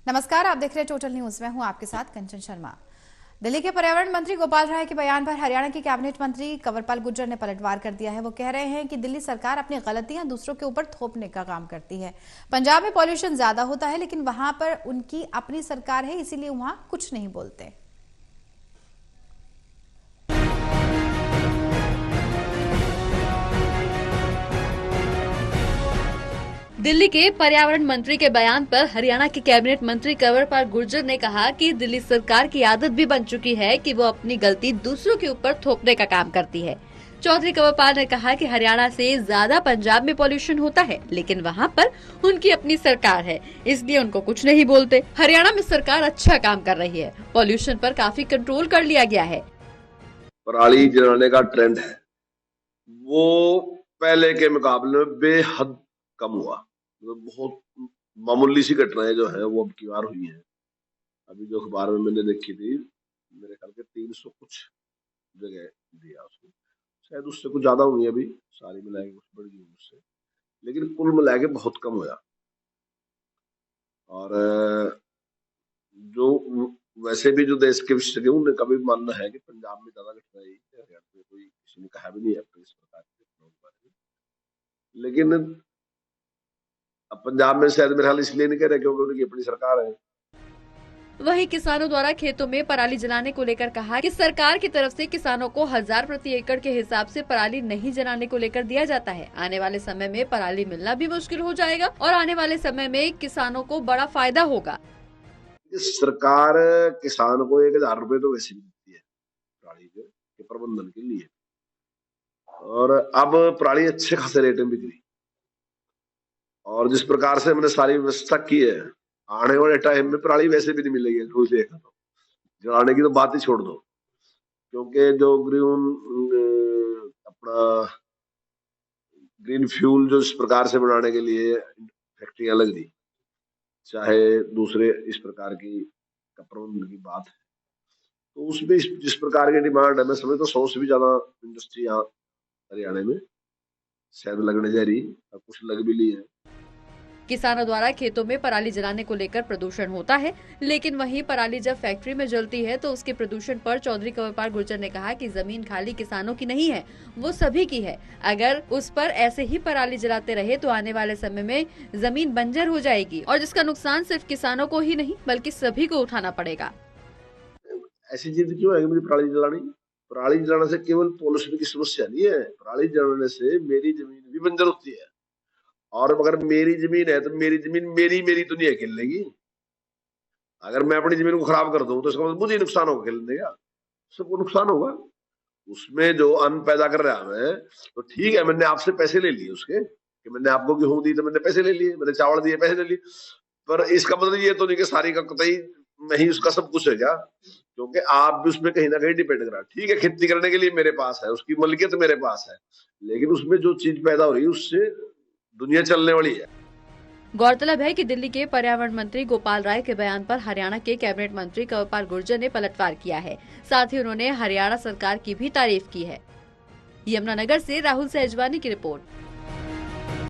नमस्कार, आप देख रहे हैं टोटल न्यूज। मैं हूं आपके साथ कंचन शर्मा। दिल्ली के पर्यावरण मंत्री गोपाल राय के बयान पर हरियाणा के कैबिनेट मंत्री कंवरपाल गुर्जर ने पलटवार कर दिया है। वो कह रहे हैं कि दिल्ली सरकार अपनी गलतियां दूसरों के ऊपर थोपने का काम करती है। पंजाब में पॉल्यूशन ज्यादा होता है, लेकिन वहां पर उनकी अपनी सरकार है, इसीलिए वहां कुछ नहीं बोलते। दिल्ली के पर्यावरण मंत्री के बयान पर हरियाणा के कैबिनेट मंत्री कंवरपाल गुर्जर ने कहा कि दिल्ली सरकार की आदत भी बन चुकी है कि वो अपनी गलती दूसरों के ऊपर थोपने का काम करती है। चौधरी कंवरपाल ने कहा कि हरियाणा से ज्यादा पंजाब में पॉल्यूशन होता है, लेकिन वहाँ पर उनकी अपनी सरकार है, इसलिए उनको कुछ नहीं बोलते। हरियाणा में सरकार अच्छा काम कर रही है, पॉल्यूशन पर काफी कंट्रोल कर लिया गया है। पराली जलाने का ट्रेंड है वो पहले के मुकाबले में बेहद कम हुआ। बहुत मामूली सी घटनाएं जो है वो अब की बार हुई है। अभी जो अखबार में मैंने देखी थी, मेरे ख्याल के 300 कुछ जगह दिया उसको, शायद उससे कुछ ज्यादा हुई है, अभी सारी मिला के कुछ बढ़ गई उससे, लेकिन कुल मिला के बहुत कम हुआ। और जो वैसे भी जो देश के विशेषज्ञ उन्हें कभी मानना है कि पंजाब में ज्यादा घटना है, हरियाणा में कोई किसी ने कहा भी नहीं है इस प्रकार के, लेकिन अब पंजाब में शायद मेरे ख्याल इसलिए नहीं कह रहे क्योंकि उनकी अपनी सरकार है। वहीं किसानों द्वारा खेतों में पराली जलाने को लेकर कहा कि सरकार की तरफ से किसानों को 1000 प्रति एकड़ के हिसाब से पराली नहीं जलाने को लेकर दिया जाता है। आने वाले समय में पराली मिलना भी मुश्किल हो जाएगा और आने वाले समय में किसानों को बड़ा फायदा होगा। सरकार किसान को 1000 रुपए तो वैसे भी देती है पराली के प्रबंधन के लिए, और अब पराली अच्छे खासे रेट में बिक रही, और जिस प्रकार से मैंने सारी व्यवस्था की है, आने वाले टाइम में पराली वैसे भी नहीं मिलेगी। रोज देखा तो जलाने की तो बात ही छोड़ दो, क्योंकि जो ग्रीन फ्यूल जो इस प्रकार से बनाने के लिए फैक्ट्रियां लग रही, चाहे दूसरे इस प्रकार की प्रबंधन की बात है, तो उसमें जिस प्रकार की डिमांड है, मैं समझता हूँ 100 से भी ज्यादा इंडस्ट्री यहाँ हरियाणा में शायद लगने जा रही, और कुछ लग भी ली है। किसानों द्वारा खेतों में पराली जलाने को लेकर प्रदूषण होता है, लेकिन वहीं पराली जब फैक्ट्री में जलती है तो उसके प्रदूषण पर चौधरी कंवरपाल गुर्जर ने कहा कि जमीन खाली किसानों की नहीं है, वो सभी की है। अगर उस पर ऐसे ही पराली जलाते रहे तो आने वाले समय में जमीन बंजर हो जाएगी, और जिसका नुकसान सिर्फ किसानों को ही नहीं बल्कि सभी को उठाना पड़ेगा। ऐसी जिद क्यों है कि मुझे पराली जलानी? पराली जलाने से केवल पॉल्यूशन की समस्या नहीं है, पराली जलाने से मेरी जमीन भी बंजर होती है, और अगर मेरी जमीन है तो मेरी जमीन मेरी तो नहीं खेलेगी। अगर मैं अपनी जमीन को खराब कर दूं तो इसका मतलब मुझे नुकसान होगा, खेलने का सबको नुकसान होगा। उसमें जो अन्न पैदा कर रहा मैं, तो ठीक है, मैंने आपसे पैसे ले लिए उसके, कि मैंने आपको गेहूं दी तो मैंने पैसे ले लिए, मैंने चावल दिए पैसे ले लिए, पर इसका मतलब ये तो नहीं कि सारी का कतई नहीं उसका सब कुछ है क्या, क्योंकि आप भी उसमें कहीं ना कहीं डिपेंड कर रहा है। ठीक है, खेती करने के लिए मेरे पास है, उसकी मलकियत मेरे पास है, लेकिन उसमें जो चीज पैदा हो रही है उससे दुनिया चलने वाली है। गौरतलब है कि दिल्ली के पर्यावरण मंत्री गोपाल राय के बयान पर हरियाणा के कैबिनेट मंत्री कंवरपाल गुर्जर ने पलटवार किया है। साथ ही उन्होंने हरियाणा सरकार की भी तारीफ की है। यमुनानगर से राहुल सहजवानी की रिपोर्ट।